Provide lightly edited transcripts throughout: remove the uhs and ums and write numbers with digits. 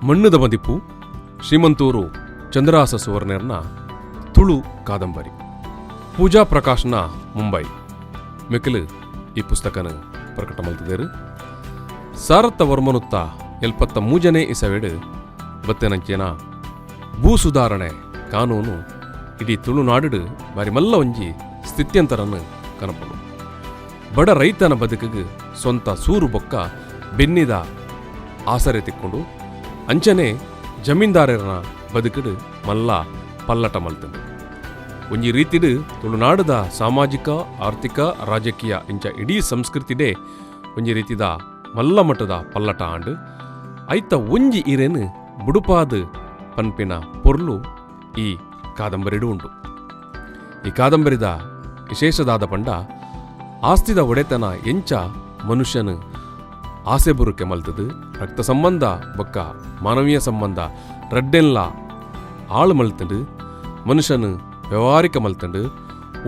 ಮಣ್ಣದ ಮದಿಪು ಶ್ರೀಮಂತೂರು ಚಂದ್ರಹಾಸ ಸುವರ್ಣರ್ನ ತುಳು ಕಾದಂಬರಿ ಪೂಜಾ ಪ್ರಕಾಶನ ಮುಂಬೈ ಮೆಕ್ಕಲು ಈ ಪುಸ್ತಕನ ಪ್ರಕಟ ಮಲ್ತಿದ್ದೇರು. ಸಾರಥ ವರ್ಮನುತ್ತ 73ನೇ ಇಸವೆಡು ಬತ್ತೆನಂಚೇನ ಭೂ ಸುಧಾರಣೆ ಕಾನೂನು ಇಡೀ ತುಳುನಾಡು ಬಾರಿ ಮಲ್ಲ ಒಂಜಿ ಸ್ಥಿತ್ಯಂತರನ್ನು ಕನಪನು. ಬಡ ರೈತನ ಬದುಕಿಗೆ ಸ್ವಂತ ಸೂರು ಬೊಕ್ಕ ಬೆನ್ನಿದ ಆಸರೆ ತಿಕ್ಕೊಂಡು ಅಂಚನೆ ಜಮೀನ್ದಾರನ ಬದುಕಿಡು ಮಲ್ಲ ಪಲ್ಲಟ ಮಲ್ತಂದು ಒಂಜಿ ರೀತಿಡು ತುಳುನಾಡದ ಸಾಮಾಜಿಕ ಆರ್ಥಿಕ ರಾಜಕೀಯ ಇಂಚ ಇಡೀ ಸಂಸ್ಕೃತಿಡೆ ಒಂಜಿ ರೀತಿದ ಮಲ್ಲ ಮಟ್ಟದ ಪಲ್ಲಟ ಆಂಡು ಐತ ಒಂಜಿ ಇರೇನು ಬುಡುಪಾದ ಪನ್ಪಿನ ಪೊರ್ಲು ಈ ಕಾದಂಬರಿಡು ಉಂಟು. ಈ ಕಾದಂಬರಿದ ವಿಶೇಷದಾದ ಪಂಡ ಆಸ್ತಿದ ಒಡೆತನ ಎಂಚ ಮನುಷ್ಯನು ಆಸೆ ಬುರುಕೆ ಮಲ್ತದು, ರಕ್ತ ಸಂಬಂಧ ಬೊಕ್ಕ ಮಾನವೀಯ ಸಂಬಂಧ ರಡ್ಡೆಲ್ಲ ಆಳು ಮಲ್ತಂಡು ಮನುಷ್ಯನು ವ್ಯವಹಾರಿಕ ಮಲ್ತಂಡು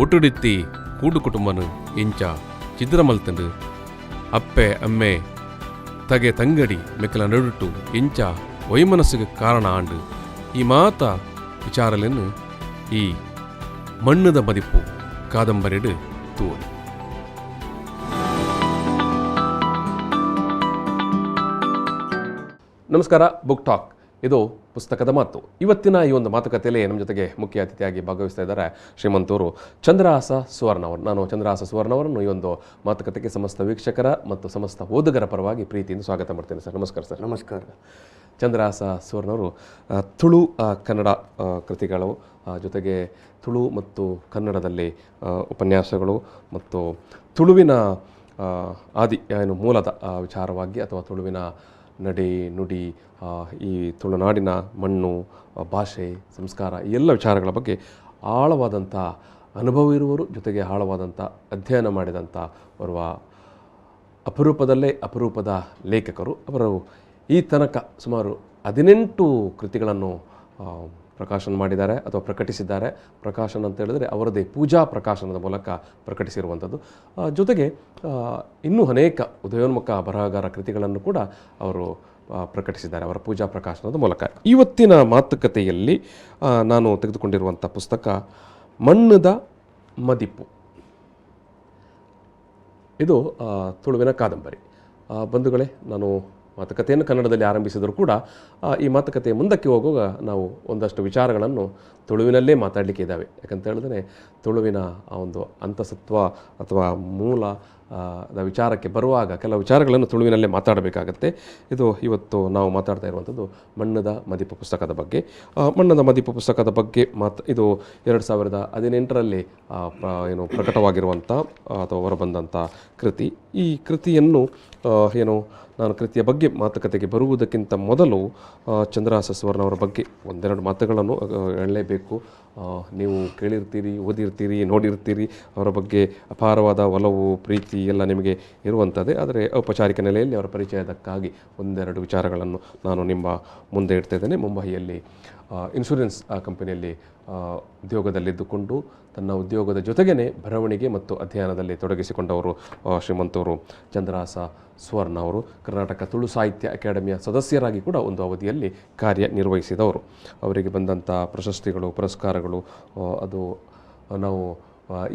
ಒಟ್ಟುಡಿತ್ತಿ ಕೂಡು ಕುಟುಂಬನು ಎಂಚ ಚಿದ್ರ ಮಲ್ತಂಡು ಅಪ್ಪೆ ಅಮ್ಮೆ ತಗೆ ತಂಗಡಿ ಮೆಕ್ಕಲ ನಡುಟು ಎಂಚ ವೈಮನಸ್ಸಿಗೆ ಕಾರಣ ಆಂಡು ಈ ಮಾತ ವಿಚಾರಲೆನ್ನು ಈ ಮಣ್ಣದ ಮದಿಪು ಕಾದಂಬರಿಡು ತೂವನು. ನಮಸ್ಕಾರ. ಬುಕ್ ಟಾಕ್ ಇದು ಪುಸ್ತಕದ ಮಾತು. ಇವತ್ತಿನ ಈ ಒಂದು ಮಾತುಕತೆಯಲ್ಲಿ ನಮ್ಮ ಜೊತೆಗೆ ಮುಖ್ಯ ಅತಿಥಿಯಾಗಿ ಭಾಗವಹಿಸ್ತಾ ಇದ್ದಾರೆ ಶ್ರೀಮಂತೂರು ಚಂದ್ರಹಾಸ ಸುವರ್ಣ ಅವರು. ನಾನು ಚಂದ್ರಹಾಸ ಸುವರ್ಣ ಅವರನ್ನು ಈ ಒಂದು ಮಾತುಕತೆಗೆ ಸಮಸ್ತ ವೀಕ್ಷಕರ ಮತ್ತು ಸಮಸ್ತ ಓದುಗರ ಪರವಾಗಿ ಪ್ರೀತಿಯಿಂದ ಸ್ವಾಗತ ಮಾಡ್ತೇನೆ ಸರ್. ನಮಸ್ಕಾರ ಸರ್. ನಮಸ್ಕಾರ. ಚಂದ್ರಹಾಸ ಸುವರ್ಣವರು ತುಳು ಕನ್ನಡ ಕೃತಿಗಳು ಜೊತೆಗೆ ತುಳು ಮತ್ತು ಕನ್ನಡದಲ್ಲಿ ಉಪನ್ಯಾಸಗಳು ಮತ್ತು ತುಳುವಿನ ಆದಿ ಏನು ಮೂಲದ ವಿಚಾರವಾಗಿ ಅಥವಾ ತುಳುವಿನ ನಡೆ ನುಡಿ ಈ ತುಳುನಾಡಿನ ಮಣ್ಣು ಭಾಷೆ ಸಂಸ್ಕಾರ ಈ ಎಲ್ಲ ವಿಚಾರಗಳ ಬಗ್ಗೆ ಆಳವಾದಂಥ ಅನುಭವ ಇರುವರು, ಜೊತೆಗೆ ಆಳವಾದಂಥ ಅಧ್ಯಯನ ಮಾಡಿದಂಥ ಬರುವ ಅಪರೂಪದಲ್ಲೇ ಅಪರೂಪದ ಲೇಖಕರು. ಅವರು ಈ ತನಕ ಸುಮಾರು 18 ಕೃತಿಗಳನ್ನು ಪ್ರಕಾಶನ ಮಾಡಿದ್ದಾರೆ ಅಥವಾ ಪ್ರಕಟಿಸಿದ್ದಾರೆ. ಪ್ರಕಾಶನ ಅಂತ ಹೇಳಿದ್ರೆ ಅವರದೇ ಪೂಜಾ ಪ್ರಕಾಶನದ ಮೂಲಕ ಪ್ರಕಟಿಸಿರುವಂಥದ್ದು. ಜೊತೆಗೆ ಇನ್ನೂ ಅನೇಕ ಉದಯೋನ್ಮುಖ ಬರಹಗಾರ ಕೃತಿಗಳನ್ನು ಕೂಡ ಅವರು ಪ್ರಕಟಿಸಿದ್ದಾರೆ ಅವರ ಪೂಜಾ ಪ್ರಕಾಶನದ ಮೂಲಕ. ಇವತ್ತಿನ ಮಾತುಕತೆಯಲ್ಲಿ ನಾನು ತೆಗೆದುಕೊಂಡಿರುವಂಥ ಪುಸ್ತಕ ಮಣ್ಣದ ಮದಿಪು. ಇದು ತುಳುವಿನ ಕಾದಂಬರಿ. ಬಂಧುಗಳೇ, ನಾನು ಮಾತುಕತೆಯನ್ನು ಕನ್ನಡದಲ್ಲಿ ಆರಂಭಿಸಿದರೂ ಕೂಡ ಈ ಮಾತುಕತೆ ಮುಂದಕ್ಕೆ ಹೋಗುವಾಗ ನಾವು ಒಂದಷ್ಟು ವಿಚಾರಗಳನ್ನು ತುಳುವಿನಲ್ಲೇ ಮಾತಾಡಲಿಕ್ಕೆ ಇದ್ದಾವೆ. ಯಾಕಂತ ಹೇಳಿದ್ರೆ ತುಳುವಿನ ಆ ಒಂದು ಅಂತಸತ್ವ ಅಥವಾ ಮೂಲ ವಿಚಾರಕ್ಕೆ ಬರುವಾಗ ಕೆಲವು ವಿಚಾರಗಳನ್ನು ತುಳುವಿನಲ್ಲೇ ಮಾತಾಡಬೇಕಾಗತ್ತೆ. ಇದು ಇವತ್ತು ನಾವು ಮಾತಾಡ್ತಾ ಇರುವಂಥದ್ದು ಮಣ್ಣದ ಮದಿಪು ಪುಸ್ತಕದ ಬಗ್ಗೆ. ಮಣ್ಣದ ಮದಿಪು ಪುಸ್ತಕದ ಬಗ್ಗೆ ಇದು 2018ರಲ್ಲಿ ಏನು ಪ್ರಕಟವಾಗಿರುವಂಥ ಅಥವಾ ಹೊರಬಂದಂಥ ಕೃತಿ. ಈ ಕೃತಿಯನ್ನು ನಾನು ಕೃತಿಯ ಬಗ್ಗೆ ಮಾತುಕತೆಗೆ ಬರುವುದಕ್ಕಿಂತ ಮೊದಲು ಚಂದ್ರಹಾಸ ಸುವರ್ಣ ಅವರ ಬಗ್ಗೆ ಒಂದೆರಡು ಮಾತುಗಳನ್ನು ಹೇಳಲೇಬೇಕು. ನೀವು ಕೇಳಿರ್ತೀರಿ, ಓದಿರ್ತೀರಿ, ನೋಡಿರ್ತೀರಿ. ಅವರ ಬಗ್ಗೆ ಅಪಾರವಾದ ಒಲವು ಪ್ರೀತಿ ಎಲ್ಲ ನಿಮಗೆ ಇರುವಂಥದ್ದೇ. ಆದರೆ ಔಪಚಾರಿಕ ನೆಲೆಯಲ್ಲಿ ಅವರ ಪರಿಚಯದಕ್ಕಾಗಿ ಒಂದೆರಡು ವಿಚಾರಗಳನ್ನು ನಾನು ನಿಮ್ಮ ಮುಂದೆ ಇಡ್ತಾ ಇದ್ದೇನೆ. ಮುಂಬಯಿಯಲ್ಲಿ ಇನ್ಶೂರೆನ್ಸ್ ಕಂಪನಿಯಲ್ಲಿ ಉದ್ಯೋಗದಲ್ಲಿದ್ದುಕೊಂಡು ತನ್ನ ಉದ್ಯೋಗದ ಜೊತೆಗೇ ಬರವಣಿಗೆ ಮತ್ತು ಅಧ್ಯಯನದಲ್ಲಿ ತೊಡಗಿಸಿಕೊಂಡವರು ಶ್ರೀಮಂತೂರು ಚಂದ್ರಹಾಸ ಸುವರ್ಣ ಅವರು. ಕರ್ನಾಟಕ ತುಳು ಸಾಹಿತ್ಯ ಅಕಾಡೆಮಿಯ ಸದಸ್ಯರಾಗಿ ಕೂಡ ಒಂದು ಅವಧಿಯಲ್ಲಿ ಕಾರ್ಯನಿರ್ವಹಿಸಿದವರು. ಅವರಿಗೆ ಬಂದಂಥ ಪ್ರಶಸ್ತಿಗಳು, ಪುರಸ್ಕಾರಗಳು ಅದು ನಾವು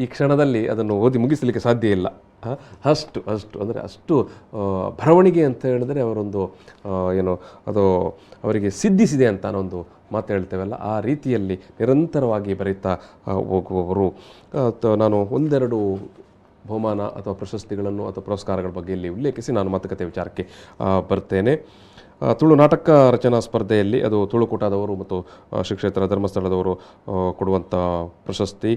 ಈ ಕ್ಷಣದಲ್ಲಿ ಅದನ್ನು ಓದಿ ಮುಗಿಸಲಿಕ್ಕೆ ಸಾಧ್ಯ ಇಲ್ಲ. ಅಷ್ಟು ಅಂದರೆ ಅಷ್ಟು ಬರವಣಿಗೆ ಅಂತ ಹೇಳಿದ್ರೆ ಅವರೊಂದು ಅದು ಅವರಿಗೆ ಸಿದ್ಧಿಸಿದೆ ಅಂತ ನಾವೊಂದು ಮಾತು ಹೇಳ್ತೇವಲ್ಲ, ಆ ರೀತಿಯಲ್ಲಿ ನಿರಂತರವಾಗಿ ಬರೀತಾ ಹೋಗುವವರು. ನಾನು ಒಂದೆರಡು ಬಹುಮಾನ ಅಥವಾ ಪ್ರಶಸ್ತಿಗಳನ್ನು ಅಥವಾ ಪುರಸ್ಕಾರಗಳ ಬಗ್ಗೆ ಇಲ್ಲಿ ಉಲ್ಲೇಖಿಸಿ ನಾನು ಮಾತುಕತೆ ವಿಚಾರಕ್ಕೆ ಬರ್ತೇನೆ. ತುಳು ನಾಟಕ ರಚನಾ ಸ್ಪರ್ಧೆಯಲ್ಲಿ ಅದು ತುಳುಕೂಟದವರು ಮತ್ತು ಶ್ರೀ ಕ್ಷೇತ್ರ ಧರ್ಮಸ್ಥಳದವರು ಕೊಡುವಂಥ ಪ್ರಶಸ್ತಿ,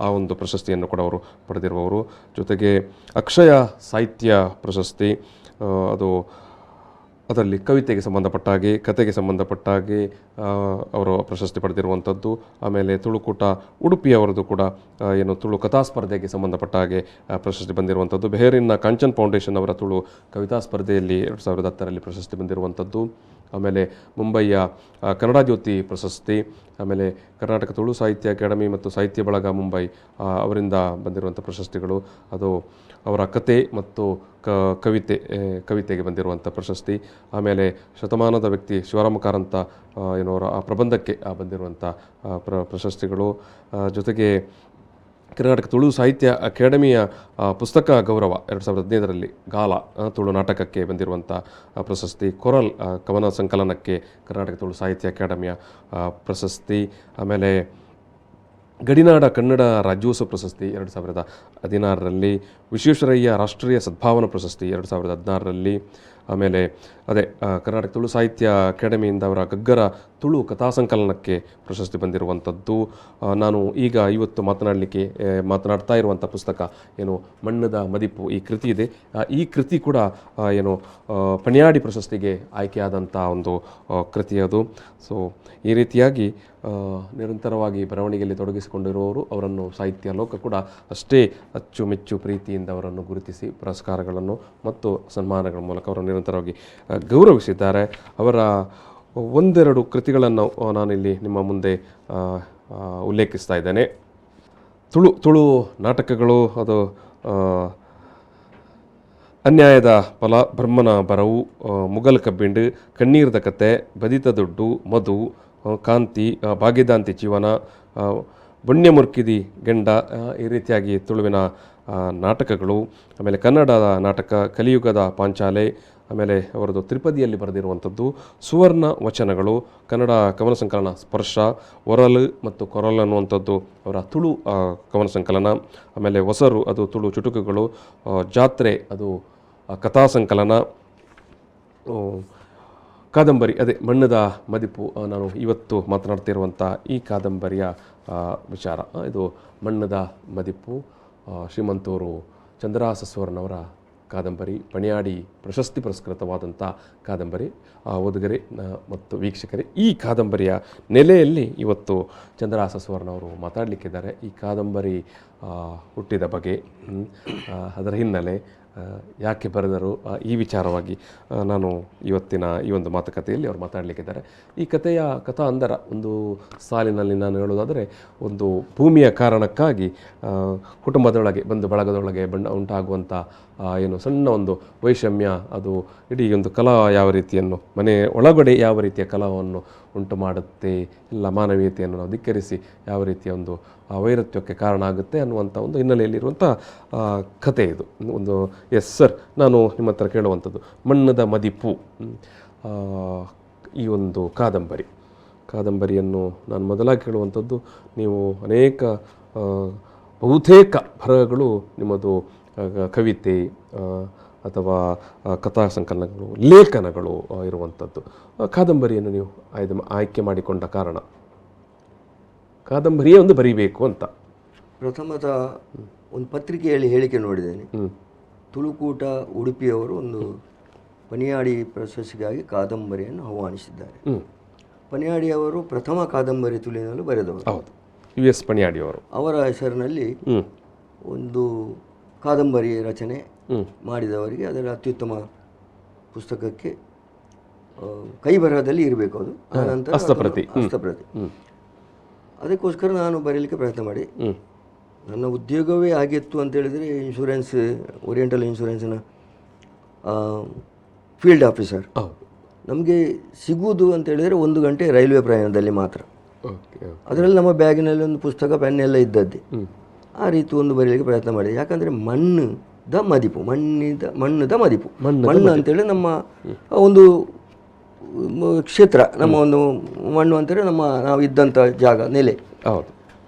ಆ ಒಂದು ಪ್ರಶಸ್ತಿಯನ್ನು ಕೂಡ ಅವರು ಪಡೆದಿರುವವರು. ಜೊತೆಗೆ ಅಕ್ಷಯ ಸಾಹಿತ್ಯ ಪ್ರಶಸ್ತಿ, ಅದರಲ್ಲಿ ಕವಿತೆಗೆ ಸಂಬಂಧಪಟ್ಟ ಹಾಗೆ ಕತೆಗೆ ಸಂಬಂಧಪಟ್ಟ ಹಾಗೆ ಅವರು ಪ್ರಶಸ್ತಿ ಪಡೆದಿರುವಂಥದ್ದು. ಆಮೇಲೆ ತುಳುಕೂಟ ಉಡುಪಿಯವರದ್ದು ಕೂಡ ತುಳು ಕಥಾ ಸ್ಪರ್ಧೆಗೆ ಸಂಬಂಧಪಟ್ಟ ಹಾಗೆ ಪ್ರಶಸ್ತಿ ಬಂದಿರುವಂಥದ್ದು. ಬೆಹರಿನ ಕಾಂಚನ್ ಫೌಂಡೇಶನ್ ಅವರ ತುಳು ಕವಿತಾ ಸ್ಪರ್ಧೆಯಲ್ಲಿ 2010ರಲ್ಲಿ ಪ್ರಶಸ್ತಿ ಬಂದಿರುವಂಥದ್ದು. ಆಮೇಲೆ ಮುಂಬಯಿಯ ಕನ್ನಡ ಜ್ಯೋತಿ ಪ್ರಶಸ್ತಿ, ಆಮೇಲೆ ಕರ್ನಾಟಕ ತುಳು ಸಾಹಿತ್ಯ ಅಕಾಡೆಮಿ ಮತ್ತು ಸಾಹಿತ್ಯ ಬಳಗ ಮುಂಬೈ ಅವರಿಂದ ಬಂದಿರುವಂಥ ಪ್ರಶಸ್ತಿಗಳು, ಅದು ಅವರ ಕತೆ ಮತ್ತು ಕವಿತೆಗೆ ಬಂದಿರುವಂಥ ಪ್ರಶಸ್ತಿ, ಆಮೇಲೆ ಶತಮಾನದ ವ್ಯಕ್ತಿ ಶಿವರಾಮ ಕಾರಂತ ಏನೋರ ಆ ಪ್ರಬಂಧಕ್ಕೆ ಬಂದಿರುವಂಥ ಪ್ರಶಸ್ತಿಗಳು, ಜೊತೆಗೆ ಕರ್ನಾಟಕ ತುಳು ಸಾಹಿತ್ಯ ಅಕಾಡೆಮಿಯ ಪುಸ್ತಕ ಗೌರವ 2015ರಲ್ಲಿ ಗಾಲ ತುಳು ನಾಟಕಕ್ಕೆ ಬಂದಿರುವಂಥ ಪ್ರಶಸ್ತಿ, ಕೊರಲ್ ಕವನ ಸಂಕಲನಕ್ಕೆ ಕರ್ನಾಟಕ ತುಳು ಸಾಹಿತ್ಯ ಅಕಾಡೆಮಿಯ ಪ್ರಶಸ್ತಿ, ಆಮೇಲೆ ಗಡಿನಾಡ ಕನ್ನಡ ರಾಜ್ಯೋತ್ಸವ ಪ್ರಶಸ್ತಿ 2016ರಲ್ಲಿ, ವಿಶ್ವೇಶ್ವರಯ್ಯ ರಾಷ್ಟ್ರೀಯ ಸದ್ಭಾವನಾ ಪ್ರಶಸ್ತಿ 2016ರಲ್ಲಿ, ಆಮೇಲೆ ಅದೇ ಕರ್ನಾಟಕ ತುಳು ಸಾಹಿತ್ಯ ಅಕಾಡೆಮಿಯಿಂದ ಅವರ ಗಗ್ಗರ ತುಳು ಕಥಾ ಸಂಕಲನಕ್ಕೆ ಪ್ರಶಸ್ತಿ ಬಂದಿರುವಂಥದ್ದು. ನಾನು ಈಗ ಇವತ್ತು ಮಾತನಾಡ್ತಾ ಇರುವಂಥ ಪುಸ್ತಕ ಏನು ಮಣ್ಣದ ಮದಿಪು ಈ ಕೃತಿ ಇದೆ. ಈ ಕೃತಿ ಕೂಡ ಏನು ಪಣಿಯಾಡಿ ಪ್ರಶಸ್ತಿಗೆ ಆಯ್ಕೆಯಾದಂಥ ಒಂದು ಕೃತಿ ಅದು. ಸೊ ಈ ರೀತಿಯಾಗಿ ನಿರಂತರವಾಗಿ ಬರವಣಿಗೆಯಲ್ಲಿ ತೊಡಗಿಸಿಕೊಂಡಿರುವವರು, ಅವರನ್ನು ಸಾಹಿತ್ಯ ಲೋಕ ಕೂಡ ಅಷ್ಟೇ ಅಚ್ಚುಮೆಚ್ಚು ಪ್ರೀತಿಯಿಂದ ಅವರನ್ನು ಗುರುತಿಸಿ ಪುರಸ್ಕಾರಗಳನ್ನು ಮತ್ತು ಸನ್ಮಾನಗಳ ಮೂಲಕ ಅವರನ್ನು ನಿರಂತರವಾಗಿ ಗೌರವಿಸಿದ್ದಾರೆ. ಅವರ ಒಂದೆರಡು ಕೃತಿಗಳನ್ನು ನಾನಿಲ್ಲಿ ನಿಮ್ಮ ಮುಂದೆ ಉಲ್ಲೇಖಿಸ್ತಾ ಇದ್ದೇನೆ. ತುಳು ನಾಟಕಗಳು, ಅದು ಅನ್ಯಾಯದ ಫಲ, ಬ್ರಹ್ಮನ ಬರವು, ಮುಗಲ್ ಕಬ್ಬಿಂಡು, ಕಣ್ಣೀರದ ಕತೆ, ಬದಿತ ದುಡ್ಡು, ಮಧು, ಕಾಂತಿ, ಭಾಗ್ಯದಾಂತಿ ಜೀವನ, ಬುಣ್ಯ ಮುರ್ಕಿದಿ ಗೆಂಡ, ಈ ರೀತಿಯಾಗಿ ತುಳುವಿನ ನಾಟಕಗಳು. ಆಮೇಲೆ ಕನ್ನಡದ ನಾಟಕ ಕಲಿಯುಗದ ಪಾಂಚಾಲೆ, ಆಮೇಲೆ ಅವರದು ತ್ರಿಪದಿಯಲ್ಲಿ ಬರೆದಿರುವಂಥದ್ದು ಸುವರ್ಣ ವಚನಗಳು, ಕನ್ನಡ ಕವನ ಸಂಕಲನ ಸ್ಪರ್ಶ, ಒರಲು ಮತ್ತು ಕೊರಲ್ ಅನ್ನುವಂಥದ್ದು ಅವರ ತುಳು ಕವನ ಸಂಕಲನ, ಆಮೇಲೆ ಹೊಸರು ಅದು ತುಳು ಚುಟುಕುಗಳು, ಜಾತ್ರೆ ಅದು ಕಥಾ ಸಂಕಲನ, ಕಾದಂಬರಿ ಅದೇ ಮಣ್ಣದ ಮದಿಪು, ನಾನು ಇವತ್ತು ಮಾತನಾಡ್ತಿರುವಂಥ ಈ ಕಾದಂಬರಿಯ ವಿಚಾರ. ಇದು ಮಣ್ಣದ ಮದಿಪು, ಶ್ರೀಮಂತೂರು ಚಂದ್ರಹಾಸ ಸುವರ್ಣವರ ಕಾದಂಬರಿ, ಪಣಿಯಾಡಿ ಪ್ರಶಸ್ತಿ ಪುರಸ್ಕೃತವಾದಂಥ ಕಾದಂಬರಿ. ಓದುಗರೆ ಮತ್ತು ವೀಕ್ಷಕರೇ, ಈ ಕಾದಂಬರಿಯ ನೆಲೆಯಲ್ಲಿ ಇವತ್ತು ಚಂದ್ರಹಾಸ ಸುವರ್ಣ ಅವರು ಮಾತಾಡಲಿಕ್ಕಿದ್ದಾರೆ. ಈ ಕಾದಂಬರಿ ಹುಟ್ಟಿದ ಬಗೆ, ಅದರ ಹಿನ್ನೆಲೆ, ಯಾಕೆ ಬರೆದರು, ಈ ವಿಚಾರವಾಗಿ ನಾನು ಇವತ್ತಿನ ಈ ಒಂದು ಮಾತುಕತೆಯಲ್ಲಿ ಅವರು ಮಾತಾಡಲಿಕ್ಕಿದ್ದಾರೆ. ಈ ಕಥಾ ಅಂದರ ಒಂದು ಸಾಲಿನಲ್ಲಿ ನಾನು ಹೇಳೋದಾದರೆ, ಒಂದು ಭೂಮಿಯ ಕಾರಣಕ್ಕಾಗಿ ಕುಟುಂಬದೊಳಗೆ ಬಂದು ಬಳಗದೊಳಗೆ ಉಂಟಾಗುವಂಥ ಏನು ಸಣ್ಣ ಒಂದು ವೈಷಮ್ಯ, ಅದು ಇಡೀ ಒಂದು ಕಲಾ ಯಾವ ರೀತಿಯನ್ನು ಮನೆ ಒಳಗಡೆ ಯಾವ ರೀತಿಯ ಕಲಾವನ್ನು ಉಂಟು ಮಾಡುತ್ತೆ, ಎಲ್ಲ ಮಾನವೀಯತೆಯನ್ನು ನಾವು ಧಿಕ್ಕರಿಸಿ ಯಾವ ರೀತಿಯ ಒಂದು ವೈರತ್ವಕ್ಕೆ ಕಾರಣ ಆಗುತ್ತೆ ಅನ್ನುವಂಥ ಒಂದು ಹಿನ್ನೆಲೆಯಲ್ಲಿರುವಂಥ ಕಥೆ ಇದು. ಒಂದು ಎಸ್ ಸರ್, ನಾನು ನಿಮ್ಮ ಹತ್ರ ಕೇಳುವಂಥದ್ದು ಮಣ್ಣದ ಮದಿಪು, ಈ ಒಂದು ಕಾದಂಬರಿಯನ್ನು ನಾನು ಮೊದಲಾಗಿ ಕೇಳುವಂಥದ್ದು, ನೀವು ಅನೇಕ ಬಹುತೇಕ ಬರಹಗಳು ನಿಮ್ಮದು ಕವಿತೆ ಅಥವಾ ಕಥಾ ಸಂಕಲನಗಳು, ಲೇಖನಗಳು ಇರುವಂಥದ್ದು. ಕಾದಂಬರಿಯನ್ನು ನೀವು ಆಯ್ಕೆ ಮಾಡಿಕೊಂಡ ಕಾರಣ, ಕಾದಂಬರಿಯೇ ಒಂದು ಬರೀಬೇಕು ಅಂತ? ಪ್ರಥಮದ ಒಂದು ಪತ್ರಿಕೆಯಲ್ಲಿ ಹೇಳಿಕೆ ನೋಡಿದ್ದೇನೆ. ತುಳುಕೂಟ ಉಡುಪಿಯವರು ಒಂದು ಪಣಿಯಾಡಿ ಪ್ರಶಸ್ತಿಗಾಗಿ ಕಾದಂಬರಿಯನ್ನು ಆಹ್ವಾನಿಸಿದ್ದಾರೆ. ಪಣಿಯಾಡಿಯವರು ಪ್ರಥಮ ಕಾದಂಬರಿ ತುಳುವಿನಲ್ಲೂ ಬರೆದವರು. ಹೌದು, US ಪಣಿಯಾಡಿಯವರು. ಅವರ ಹೆಸರಿನಲ್ಲಿ ಒಂದು ಕಾದಂಬರಿ ರಚನೆ ಮಾಡಿದವರಿಗೆ ಅದರ ಅತ್ಯುತ್ತಮ ಪುಸ್ತಕಕ್ಕೆ ಕೈ ಬರಹದಲ್ಲಿ ಇರಬೇಕು, ಅದು ಆನಂತರ ಹಸ್ತಪ್ರತಿ. ಅದಕ್ಕೋಸ್ಕರ ನಾನು ಬರೀಲಿಕ್ಕೆ ಪ್ರಯತ್ನ ಮಾಡಿ, ನನ್ನ ಉದ್ಯೋಗವೇ ಆಗಿತ್ತು ಅಂತೇಳಿದರೆ ಇನ್ಶೂರೆನ್ಸ್, ಓರಿಯೆಂಟಲ್ ಇನ್ಶೂರೆನ್ಸ್ನ ಫೀಲ್ಡ್ ಆಫೀಸರ್. ನಮಗೆ ಸಿಗುವುದು ಅಂತೇಳಿದರೆ 1 ಗಂಟೆ ರೈಲ್ವೆ ಪ್ರಯಾಣದಲ್ಲಿ ಮಾತ್ರ. ಅದರಲ್ಲಿ ನಮ್ಮ ಬ್ಯಾಗಿನಲ್ಲಿ ಒಂದು ಪುಸ್ತಕ, ಪೆನ್ ಎಲ್ಲ ಇದ್ದದ್ದೇ. ಆ ರೀತಿ ಒಂದು ಬರೀಲಿಕ್ಕೆ ಪ್ರಯತ್ನ ಮಾಡಿದೆ. ಯಾಕಂದರೆ ಮಣ್ಣದ ಮದಿಪು, ಮಣ್ಣದ ಮದಿಪು, ಮಣ್ಣು ಅಂತೇಳಿ ನಮ್ಮ ಒಂದು ಕ್ಷೇತ್ರ, ನಮ್ಮ ಒಂದು ಮಣ್ಣು ಅಂತೇಳಿ ನಾವು ಇದ್ದಂಥ ಜಾಗ, ನೆಲೆ. ಹೌದು.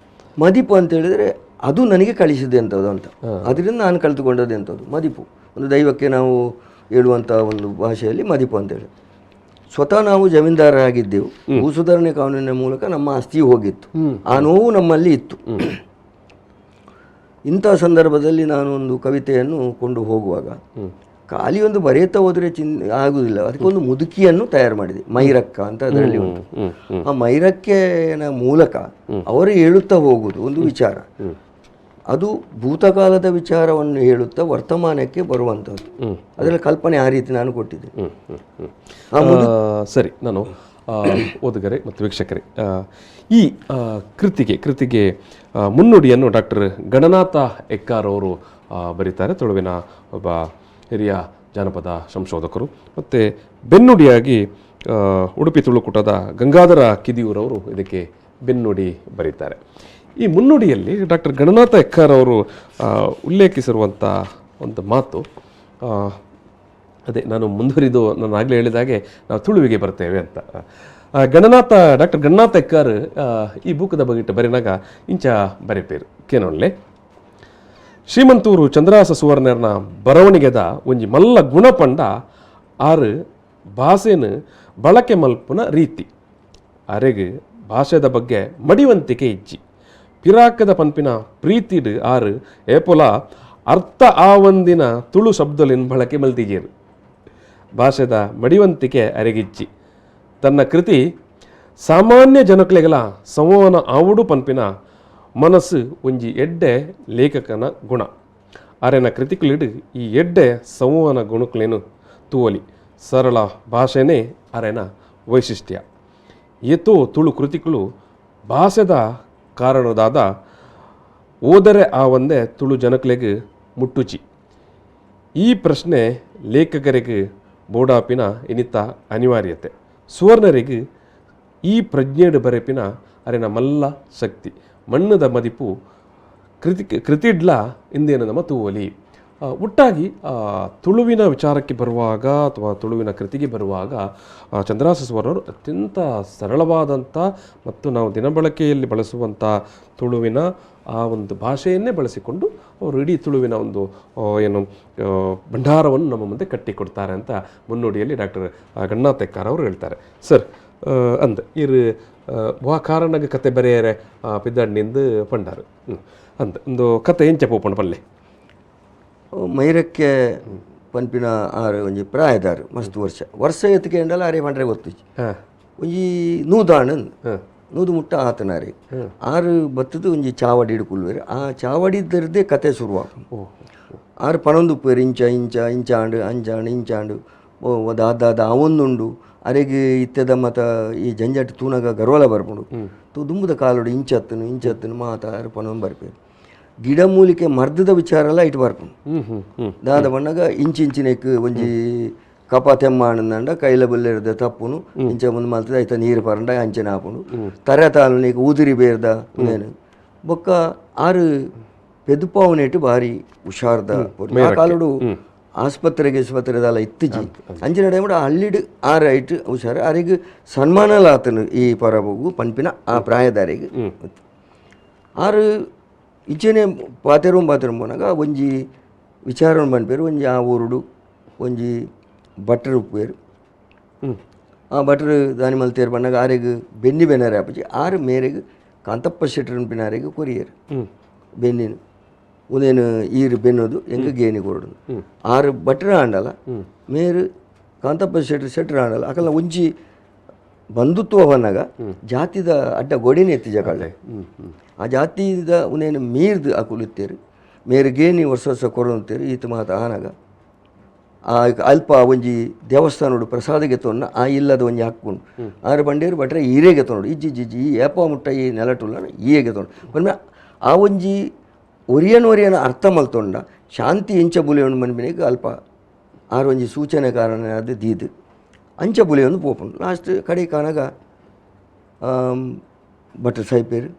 ಮದಿಪು ಅಂತೇಳಿದರೆ ಅದು ನನಗೆ ಕಳಿಸಿದೆ ಅಂಥದ್ದು ಅಂತ, ಅದರಿಂದ ನಾನು ಕಲಿತುಕೊಂಡದ್ದು ಎಂಥದ್ದು ಮದಿಪು. ಒಂದು ದೈವಕ್ಕೆ ನಾವು ಹೇಳುವಂಥ ಒಂದು ಭಾಷೆಯಲ್ಲಿ ಮದಿಪು ಅಂತೇಳಿ. ಸ್ವತಃ ನಾವು ಜಮೀನ್ದಾರರಾಗಿದ್ದೆವು. ಭೂ ಸುಧಾರಣೆ ಕಾನೂನಿನ ಮೂಲಕ ನಮ್ಮ ಆಸ್ತಿ ಹೋಗಿತ್ತು, ಆ ನೋವು ನಮ್ಮಲ್ಲಿ ಇತ್ತು. ಇಂಥ ಸಂದರ್ಭದಲ್ಲಿ ನಾನು ಒಂದು ಕವಿತೆಯನ್ನು ಕೊಂಡು ಹೋಗುವಾಗ ಖಾಲಿ ಒಂದು ಬರೆಯುತ್ತಾ ಹೋದರೆ ಆಗುವುದಿಲ್ಲ, ಅದಕ್ಕೊಂದು ಮುದುಕಿಯನ್ನು ತಯಾರು ಮಾಡಿದೆ, ಮೈರಕ್ಕ ಅಂತ ಅದರಲ್ಲಿ ಉಂಟು. ಆ ಮೈರಕ್ಕೆನ ಮೂಲಕ ಅವರು ಹೇಳುತ್ತಾ ಹೋಗುವುದು ಒಂದು ವಿಚಾರ. ಅದು ಭೂತಕಾಲದ ವಿಚಾರವನ್ನು ಹೇಳುತ್ತಾ ವರ್ತಮಾನಕ್ಕೆ ಬರುವಂಥದ್ದು. ಅದರಲ್ಲಿ ಕಲ್ಪನೆ ಆ ರೀತಿ ನಾನು ಕೊಟ್ಟಿದ್ದೆ. ಸರಿ, ನಾನು ಓದುಗರೆ ಮತ್ತು ವೀಕ್ಷಕರೇ, ಈ ಕೃತಿಗೆ ಮುನ್ನುಡಿಯನ್ನು ಡಾಕ್ಟರ್ ಗಣನಾಥ ಎಕ್ಕಾರ್ ಅವರು ಬರೀತಾರೆ. ತುಳುವಿನ ಒಬ್ಬ ಹಿರಿಯ ಜಾನಪದ ಸಂಶೋಧಕರು. ಮತ್ತು ಬೆನ್ನುಡಿಯಾಗಿ ಉಡುಪಿ ತುಳುಕೂಟದ ಗಂಗಾಧರ ಕಿದಿಯೂರವರು ಇದಕ್ಕೆ ಬೆನ್ನುಡಿ ಬರೀತಾರೆ. ಈ ಮುನ್ನುಡಿಯಲ್ಲಿ ಡಾಕ್ಟರ್ ಗಣನಾಥ ಎಕ್ಕಾರ್ ಅವರು ಉಲ್ಲೇಖಿಸಿರುವಂಥ ಒಂದು ಮಾತು, ಅದೇ ನಾನು ಮುಂದುವರಿದು ನಾನು ಆಗಲೇ ಹೇಳಿದಾಗೆ ನಾವು ತುಳುವಿಗೆ ಬರ್ತೇವೆ ಅಂತ. ಡಾಕ್ಟರ್ ಗಣನಾಥ ಎಕ್ಕಾರ್ ಈ ಬುಕ್ದ ಬಗೆಟ್ ಬರಿನಾಗ ಇಂಚ ಬರೆಪೇರು ಕೇನೊಳ್ಳೆ ಶ್ರೀಮಂತೂರು ಚಂದ್ರಾಸ ಸುವರ್ಣರ್ನ ಬರವಣಿಗೆದ ಒಂಜಿ ಮಲ್ಲ ಗುಣಪಂಡ ಆರು ಭಾಷೆನ ಬಳಕೆ ಮಲ್ಪುನ ರೀತಿ ಅರೆಗೆ ಭಾಷೆದ ಬಗ್ಗೆ ಮಡಿವಂತಿಕೆ ಇಜ್ಜಿ ಪಿರಾಕದ ಪನ್ಪಿನ ಪ್ರೀತಿಡ್ ಆರು ಏಪೊಲ ಅರ್ಥ ಆವಂದಿನ ತುಳು ಶಬ್ದಲಿನ ಬಳಕೆ ಮಲ್ತಿಗೇರು ಭಾಷೆದ ಮಡಿವಂತಿಕೆ ಅರೆಗಿಜ್ಜಿ ತನ್ನ ಕೃತಿ ಸಾಮಾನ್ಯ ಜನಕ್ಲೆಗಳ ಸಂವಹನ ಆವುಡು ಪನ್ಪಿನ ಮನಸ್ಸು ಒಂಜಿ ಎಡ್ಡೆ ಲೇಖಕನ ಗುಣ ಅರೆನ ಕೃತಿಗಳಿಡು ಈ ಎಡ್ಡೆ ಸಂವಹನ ಗುಣಕ್ಲೇನು ತೂವಲಿ ಸರಳ ಭಾಷೆನೇ ಅರೆನ ವೈಶಿಷ್ಟ್ಯ ಏತೋ ತುಳು ಕೃತಿಗಳು ಭಾಷೆದ ಕಾರಣದಾದ ಓದರೆ ಆ ಒಂದೇ ತುಳು ಜನಕ್ಲೆಗೆ ಮುಟ್ಟುಚಿ ಈ ಪ್ರಶ್ನೆ ಲೇಖಕರಿಗೆ ಬೋಡಾಪಿನ ಇನಿತ ಅನಿವಾರ್ಯತೆ ಸುವರ್ಣರಿಗೆ ಈ ಪ್ರಜ್ಞೆಡು ಬರೆಪಿನ ಅರೆನ ಮಲ್ಲ ಶಕ್ತಿ ಮಣ್ಣದ ಮದಿಪು ಕೃತಿಡ್ಲ ಇಂದೇನ ನಮ್ಮ ತೂವಲಿ. ಒಟ್ಟಾಗಿ ತುಳುವಿನ ವಿಚಾರಕ್ಕೆ ಬರುವಾಗ ಅಥವಾ ತುಳುವಿನ ಕೃತಿಗೆ ಬರುವಾಗ ಚಂದ್ರಾಸ ಸುವರ್ಣರು ಅತ್ಯಂತ ಸರಳವಾದಂಥ ಮತ್ತು ನಾವು ದಿನಬಳಕೆಯಲ್ಲಿ ಬಳಸುವಂಥ ತುಳುವಿನ ಆ ಒಂದು ಭಾಷೆಯನ್ನೇ ಬಳಸಿಕೊಂಡು ಅವರು ಇಡೀ ತುಳುವಿನ ಒಂದು ಏನು ಭಂಡಾರವನ್ನು ನಮ್ಮ ಮುಂದೆ ಕಟ್ಟಿಕೊಡ್ತಾರೆ ಅಂತ ಮುನ್ನುಡಿಯಲ್ಲಿ ಡಾಕ್ಟರ್ ಗಣನಾಥ ಎಕ್ಕಾರ್ ಅವರು ಹೇಳ್ತಾರೆ. ಸರ್ ಅಂದ ಇರು ವಾ ಕಾರಣಗೆ ಕತೆ ಬರೆಯರೆ ಪಿದ್ದಣ್ಣಿಂದ ಪಂಡಾರು ಅಂದ ಒಂದು ಕತೆ ಎಂಚ ಪೋಪಣ ಪಲ್ಲೆ ಮೈರಕ್ಕೆ ಪನ್ಪಿನ ಆರು ಒಂಜಿ ಪ್ರಾಯದಾರು ಮಸ್ತ್ ವರ್ಷ ಎತ್ತಿಗೆ ಎಂಡಲ ಅರೆ ಪಂಡ್ರೆ ಗೊತ್ತು ಒಂಜಿ ನೂದಾಣನ್ ನೂದು ಮುಟ್ಟ ಆತನಾರಿ ಆರು ಬತ್ತದು ಒಂಜಿ ಚಾವಡಿ ಹಿಡ್ಕೊಳ್ವೇರು ಆ ಚಾವಡಿ ಇದ್ದರದೇ ಕತೆ ಶುರುವಾಗ ಆರು ಪಣೊಂದು ಪೇರು ಇಂಚಾಂಡು ಅಂಚಾಂಡು ಇಂಚಾಂಡು ದಾದ ಅವೊಂದುಂಡು ಅರೆಗೆ ಇತ್ತದ ಮತ ಈ ಜಂಜಾಟ ತೂನಾಗ ಗರ್ವಲ ಬರ್ಪುಂಡು ದುಂಬುದ ಕಾಲೋಡು ಇಂಚತ್ತನು ಮಾತ ಆರು ಪಣೊಂದು ಬರ್ಪೇರು ಗಿಡ ಮೂಲಿಕೆ ಮರ್ದದ ವಿಚಾರ ಎಲ್ಲ ಇಟ್ಟು ಬರ್ಪುಂಡು ದಾದ ಬಣ್ಣಗ ಇಂಚಿನೆಕ್ ಒಂಜಿ ಕಪ ತೆಮ್ಮಾಣಂದ ಕೈಲ ಬಲ್ಲೆರ್ದ ತಪ್ಪುನು ಇಂಚ ಮುಂದೆ ಮಲ್ತದ ಐತ ನೀರು ಪರಂಡ ಅಂಚನೆ ಹಾಪುಂಡು ತರೆ ತಾಲು ನೀಕು ಊದಿರಿ ಬೇರ್ದ ಉನೇನು ಬೊಕ್ಕ ಆರು ಪೆದುಪಾವನೇಟು ಭಾರಿ ಹುಷಾರ್ದ ಆ ಕಾಲಡು ಆಸ್ಪತ್ರೆದಲ್ಲ ಇತ್ತಿಜಿ ಅಂಚಿನ ಟೈಮ್ ಹಳ್ಳಿಡು ಆರು ಐಟು ಹುಷಾರು ಆರಿಗೆ ಸನ್ಮಾನಲಾತನು ಈ ಪರಬು ಪನ್ಪಿನ ಆ ಪ್ರಾಯದಾರಿಗೆ ಆರು ಇಚ್ಚೆನೆ ಪಾತೆರು ಪೋನಾಗ ಒಂಜಿ ವಿಚಾರ ಪನ್ಪೇರು ಒಂಜಿ ಆ ಊರುಡು ಒಂಜಿ ಬಟ್ರು ಉಪ್ಪೇರು ಆ ಬಟ್ರು ದಾನಿ ಮಲ್ತೇರು ಪನ್ನಾಗ ಆರೆಗೆ ಬೆನ್ನಿ ಬೆನ್ನಾರೆ ಆಪಜಿ ಆರು ಮೇರೆಗೆ ಕಾಂತಪ್ಪ ಶೆಟ್ರನ್ ಪಿನಾರೆಗೆ ಕೊರಿಯರು ಬೆನ್ನಿನ ಉದೇನು ಈರು ಬೆನ್ನೋದು ಹೆಂಗೆ ಗೇಣಿ ಕೊರಡು ಆರು ಬಟ್ರ ಆಂಡಲ್ಲ ಮೇರು ಕಾಂತಪ್ಪ ಶೆಟ್ರ ಆಂಡಲ್ಲ ಅಕಲ್ಲ ಒಂಜಿ ಬಂಧುತ್ವ ಬನ್ನಾಗ ಜಾತಿದ ಅಡ್ಡ ಗೋಡೆನೇ ಎತ್ತಿಜ ಕಳ್ಳೆ ಆ ಜಾತಿದ ಉನೇನು ಮೀರ್ದು ಹಾಕುಲಿತ್ತೇರು ಮೇರು ಗೇಣಿ ವರ್ಷ ಕೊರೊಂತೇರು ಈತ ಮಾತ ಆನಾಗ ಆ ಅಲ್ಪ ಒಂಜಿ ದೇವಸ್ಥಾನೋಡು ಪ್ರಸಾದಗೆ ತೊನ್ನ ಆ ಇಲ್ಲದ ಒಂಜಿ ಹಾಕ್ಕೊಂಡು ಆರು ಬಂಡೇರು ಬಟ್ರೆ ಈರೆಗೆ ತೊಗೊಂಡು ಇಜ್ಜಿ ಈ ಏಪ ಮುಟ್ಟ ಈ ನೆಲಟುಲ್ಲ ಈಗೆ ತೊಗೊಂಡು ಬಂದ ಆ ಒಂಜಿ ಒರಿಯನ ಅರ್ಥ ಮಲ್ತೊಂಡ ಶಾಂತಿ ಇಂಚ ಬುಲೆಯನ್ನು ಮನ್ಬಿನಿಗೆ ಅಲ್ಪ ಆರು ಒಂಜಿ ಸೂಚನೆ ಕಾರಣ ಅದು ದೀದು ಅಂಚ ಬುಲೆಯನ್ನು ಪೋಪುಂಡು ಲಾಸ್ಟ್ ಕಡೆ ಕಾಣಾಗ ಭಟ್ರು ಸಾಯ್ಪೇರು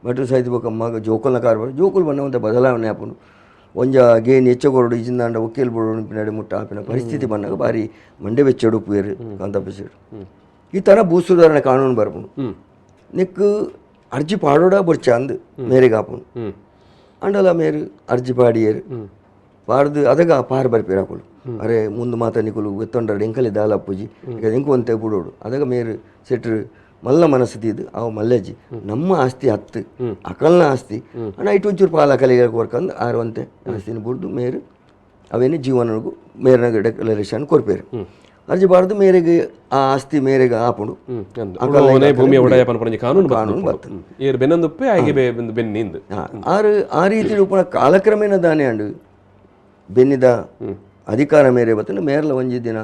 ಭಟ್ರು ಸಾಯ್ತು ಬೋಕಮ್ಮಾಗ ಜೋಕಲ್ನ ಕಾರ್ಬಾರ ಜೋಕುಲು ಬನ್ನವಂತ ಬದಲಾವಣೆ ಆಪುಂಡು ಒಂಜ ಗೇನ್ ಎಚ್ಚಗೊರಡು ಇಜಿಂದಾಂಡ ಒಕ್ಕೇಲ್ ಬೋಡು ಪಿನಾಡಿ ಮುಟ್ಟ ಆಪಿನ ಪರಿಸ್ಥಿತಿ ಬಂದಾಗ ಭಾರಿ ಮಂಡೆ ಬೆಚ್ಚಡು ಪುಯರು ಕಾಂತಪಸೇಡು ಈ ಥರ ಭೂಸುಧಾರಣೆ ಕಾನೂನು ಬರ್ಪುಂಡು ನಿಕ್ಕು ಅರ್ಜಿ ಪಾಡೋಡ ಬೊರ್ಚ ಅಂದು ಮೇರೆಗೆ ಆಪುಂಡು ಅಂಡಲ ಮೇರು ಅರ್ಜಿ ಪಾಡಿಯರು ಪಾಡ್ದು ಅದಾಗ ಪಾರು ಬರ್ಪೇರು ಹಾಕೊಳು ಅರೆ ಮುಂದೆ ಮಾತ ನಿಕುಲು ಎತ್ತೊಂಡ್ರೆ ಎಂಕಲಿ ದಾಲ ಅಪ್ಪುಜಿ ಎಂಕೊಂತೆ ಬಿಡೋಡು ಅದಾಗ ಮೇರು ಸೆಟ್ರು ಮಲ್ಲ ಮನಸ್ಸು ತೀದು ಅವು ಮಲ್ಲೆಜ್ಜಿ ನಮ್ಮ ಆಸ್ತಿ ಹತ್ತು ಅಕಲ್ನ ಆಸ್ತಿ ಅಣ್ಣ ಇಟ್ಟು ಒಂಚೂರು ಪಾಲ ಕಲಿಗೆ ಕೊರ್ಕಂದು ಆರುವಂತೆ ಆಸ್ತಿನ ಬಿಡ್ದು ಮೇರು ಅವೇನೇ ಜೀವನಗೂ ಮೇರಿನಾಗ ಡೆಕ್ಲರೇಷನ್ ಕೊರ್ಪೇರು ಅರ್ಜಬಾರ್ದು ಮೇರೆಗೆ ಆ ಆಸ್ತಿ ಮೇರೆಗೆ ಆಪುಂಡು ಭೂಮಿಯ ಒಡೆಯ ಪನ್ಪುಣಿ ಕಾನೂನು ಏರ್ ಬೆನ್ನೊಂದುಪ್ಪೆ ಆಯ್ಕೆ ಬೆನ್ನಿಂದು ಆ ರೀತಿ ಪುನಃ ಕಾಲಕ್ರಮೇಣ ದಾನೆ ಅಂಡು ಬೆನ್ನಿದ ಅಧಿಕಾರ ಮೇರೆ ಬತ್ತಂಡು ಮೇರ್ಲ ಒಂಜಿ ದಿನ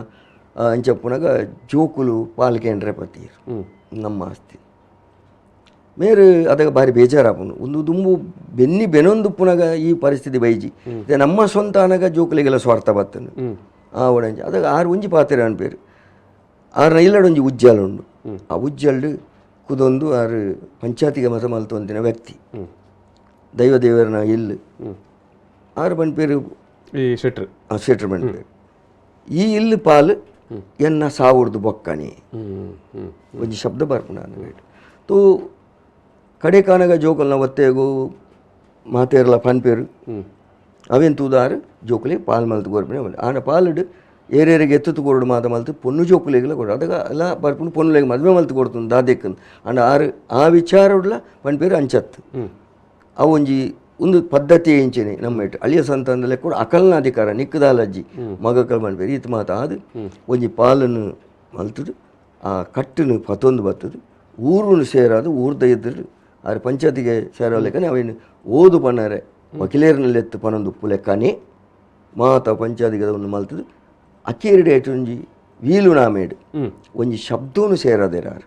ಅಂಚ ಪುನಗ ಜೋಕುಲು ಪಾಲ್ಕೆಂಡ್ರೆ ಪತ್ತೀರು ನಮ್ಮ ಆಸ್ತಿ ಮೇರೆ ಅದಾಗ ಬಾರಿ ಬೇಜಾರಾಪುಂಡು ಒಂದು ದುಂಬು ಬೆನ್ನಿ ಬೆನೊಂದು ಪುನಗ ಈ ಪರಿಸ್ಥಿತಿ ಬೈಜಿ ನಮ್ಮ ಸ್ವಂತ ಅನಗ ಜೋಕುಲಿಗೆಲ್ಲ ಸ್ವಾರ್ಥ ಬತ್ತನು ಆ ಒಡಂಜಿ ಅದಾಗ ಆರು ಒಂಜಿ ಪಾತ್ರೆ ಅನ್ಪೇರು ಆರ್ನ ಇಲ್ಲಡೊಂಜಿ ಉಜ್ಜಲ್ ಉಂಡು ಆ ಉಜ್ಜಲ್ಡು ಕುದೊಂದು ಆರು ಪಂಚಾಯತಿಗೆ ಮತ ಮಲ್ತೊಂದಿನ ವ್ಯಕ್ತಿ ದೈವ ದೇವರನ ಇಲ್ಲು ಆರು ಬನ್ಪೇರು ಶೆಟ್ರ್ ಬನ್ಪೇರು ಈ ಇಲ್ಲು ಪಾಲು ಎನ್ನ ಸಾವುರ್ದು ಬೊಕ್ಕಣಿ ಒಂಜಿ ಶಬ್ದ ಬರ್ಪುಂಡು ಅನ್ನ ತೋ ಕಡೆ ಕಾನಗ ಜೋಕಲ್ನ ಒತ್ತೆಗು ಮಾತೇರ್ಲ ಪನ್ಪೇರು ಅವೇನು ತೂದಾರು ಜೋಕುಲಿ ಪಾಲ್ ಮಲ್ತು ಕೊರ್ಪಿನ ಆನ ಪಾಲುಡು ಏರೇರಿಗೆ ಎತ್ತು ಕೊರಡು ಮಾತ ಮಲ್ತು ಪೊನ್ನು ಜೋಕುಲಿಗೆಲ್ಲ ಕೊಡು ಅದಾಗ ಎಲ್ಲ ಬರ್ಪುಂಡು ಪೊನ್ನುಲೆಗೆ ಮದುವೆ ಮಲ್ತು ಕೊಡ್తుంది ದಾದೆಕ್ಕಂದು ಅಂಡ ಆರು ಆ ವಿಚಾರಡ್ಲ ಪನ್ಪೇರು ಅಂಚತ್ತು ಅವು ಒಂಜಿ ಒಂದು ಪದ್ಧತಿ ಎಂಚೆನೆ ನಮ್ಮ ಅಳಿಯ ಸಂತಾನದಲ್ಲೇ ಕೂಡ ಅಕಲ್ನ ಅಧಿಕಾರ ನಿಕ್ಕದಾಲಜ್ಜಿ ಮಗಕಲ್ ಪನ್ಪೇರು ಈತ ಮಾತ ಆದು ಒಂಜಿ ಪಾಲನ್ನು ಮಲ್ತುದು ಆ ಕಟ್ಟನ್ನು ಪತೊಂದು ಬತ್ತದು ಊರು ಸೇರಾದು ಊರ್ದ ಎದುರು ಆರು ಪಂಚಾಯತಿಗೆ ಸೇರೋ ಲೆಕ್ಕನೆ ಅವೇನು ಓದು ಪಣ್ಣಾರೆ ವಕೀಲೇರಿನಲ್ಲಿ ಎತ್ತು ಪನೊಂದು ಉಪ್ಪು ಲೆಕ್ಕನೇ ಮಾತ ಪಂಚಾಯತಿಗೆ ಒಂದು ಮಲ್ತದು ಅಕ್ಕೇರಿಡೆ ಒಂಜಿ ವೀಲು ನಾಮೇಡು ಒಂಜಿ ಶಬ್ದನು ಸೇರದೇರಾರು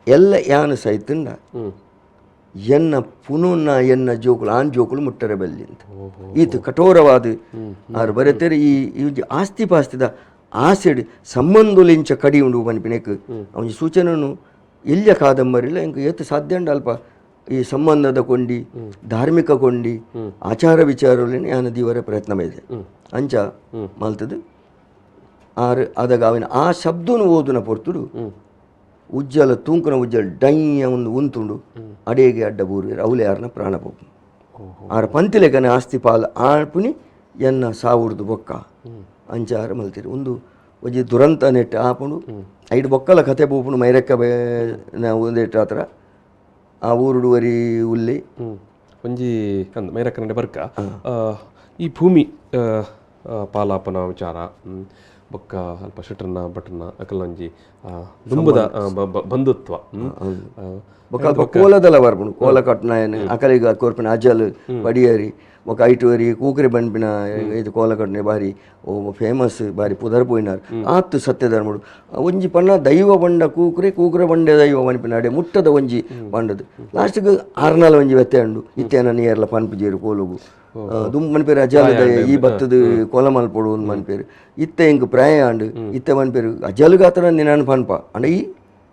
ಎಲ್ಲ ಯಾನು ಸೈತಂಡ ಎನ್ನ ಪುನಃ ಎನ್ನ ಜೋಕುಲು ಆನ್ ಜೋಕುಲು ಮುಟ್ಟರೆ ಬೆಲ್ಲಿ ಅಂತ ಈತು ಕಠೋರವಾದ ಆರು ಬರೆತೇರೆ ಈ ಆಸ್ತಿ ಪಾಸ್ತಿದ ಆಸೆಡ್ ಸಂಬಂಧಲಿಂಚ ಕಡಿ ಉಂಡು ಪನ್ಪಿನೆಕ್ ಅವನ ಸೂಚನೆನು ಎಲ್ಲಿಯ ಕಾದಂಬರಿಲ್ಲ ಇಂಕ ಏತು ಸಾಧ್ಯ ಉಂಡು ಅಲ್ಪ ಈ ಸಂಬಂಧದ ಕೊಂಡಿ ಧಾರ್ಮಿಕ ಕೊಂಡಿ ಆಚಾರ ವಿಚಾರಲೇನೆ ಯಾನ ದೀವರ ಪ್ರಯತ್ನ ಇದೆ ಅಂಚ ಮಲ್ತದು ಆರು ಅದಾಗ ಅವನ ಆ ಶಬ್ದನು ಓದುನ ಪೊರ್ತುಡು ಉಜ್ಜಲ ತೂಂಕನ ಉಜ್ಜಲ ಡೈಯ ಒಂದು ಉಂತುಂಡು ಅಡೇಗೆ ಅಡ್ಡ ಬೂರು ಅವಲೆ ಯಾರನ್ನ ಪ್ರಾಣ ಪೋಪು ಆರ ಪಂತಿಲೆಗನ ಆಸ್ತಿ ಪಾಲ ಆಳ್ಪುನಿ ಎನ್ನ ಸಾವುರ್ದು ಬೊಕ್ಕ ಅಂಚಾರ ಮಲ್ತಿರು ಒಂದು ಒಂಜಿ ದುರಂತ ನೆಟ್ಟು ಆಪುಂಡು ಐದು ಬೊಕ್ಕಲ ಕತೆ ಪೋಪುಂಡು ಮೈರೆಕ್ಕ ಒಂದೇಟ್ ಆತರ ಆ ಊರುಡುವರಿ ಉಲ್ಲಿ ಒಂಜಿ ಮೈರಕ್ಕ ಬರ್ಕ ಈ ಭೂಮಿ ಪಾಲಾಪನ ವಿಚಾರ ಬೊಕ್ಕ ಅಲ್ಪ ಶೆಟ್ರನ್ನ ಭಟ್ರನ್ನ ಅಕಲಂಜಿ ದುಂಬದ ಬಂಧುತ್ವ ಕೋಲದಲ್ಲ ಬರ್ಪುಂಡು ಕೋಲ ಕಟ್ನಾಯನ್ ಅಕಲಿಗ ಕೊರ್ಪಿನ ಅಜಲ್ ಬಡಿಯರಿ ఒక ఐటువరి కూకరి బంపిన ఇది కోలకట్నే బారి ఓ ఫేమస్ బారి పుదర్పోయినారు ఆత్తు సత్యధర్ముడు ಒಂಜಿ ಪಣ್ಣ ದೈವ ಬಂಡ ಕೂಕರೆ ಬಂಡೆ ದೈವ ಪನ್ಪಿನಾಡೆ ಮುಟ್ಟದ ಒಂಜಿ ಬಂಡದು ಲಾಸ್ಟ್ಗೆ ಆರ್ನಾಲ ಒಂಜಿ ವ್ಯತ್ಯ ಉಂಡು ಇತ್ತೇನ ನೀರ್ಲ ಪನ್ಪುಜೇರು ಕೋಲುಗು ದುಮ್ ಮನ್ಪೇರು ಅಜಾಲದ ಈ ಬತ್ತದು ಕೊಲ ಮಲ್ಪೊಡು ಒಂದು ಮನ್ಪೇರು ಇತ್ತ ಇಂಕ ಪ್ರಾಯ ಅಂಡು ಇತ್ತ ಮನ್ಪೇರು ಅಜಾಲುಗಾತ್ರ ನಿನ್ನ ಪನ್ಪ ಅಂಡ ಈ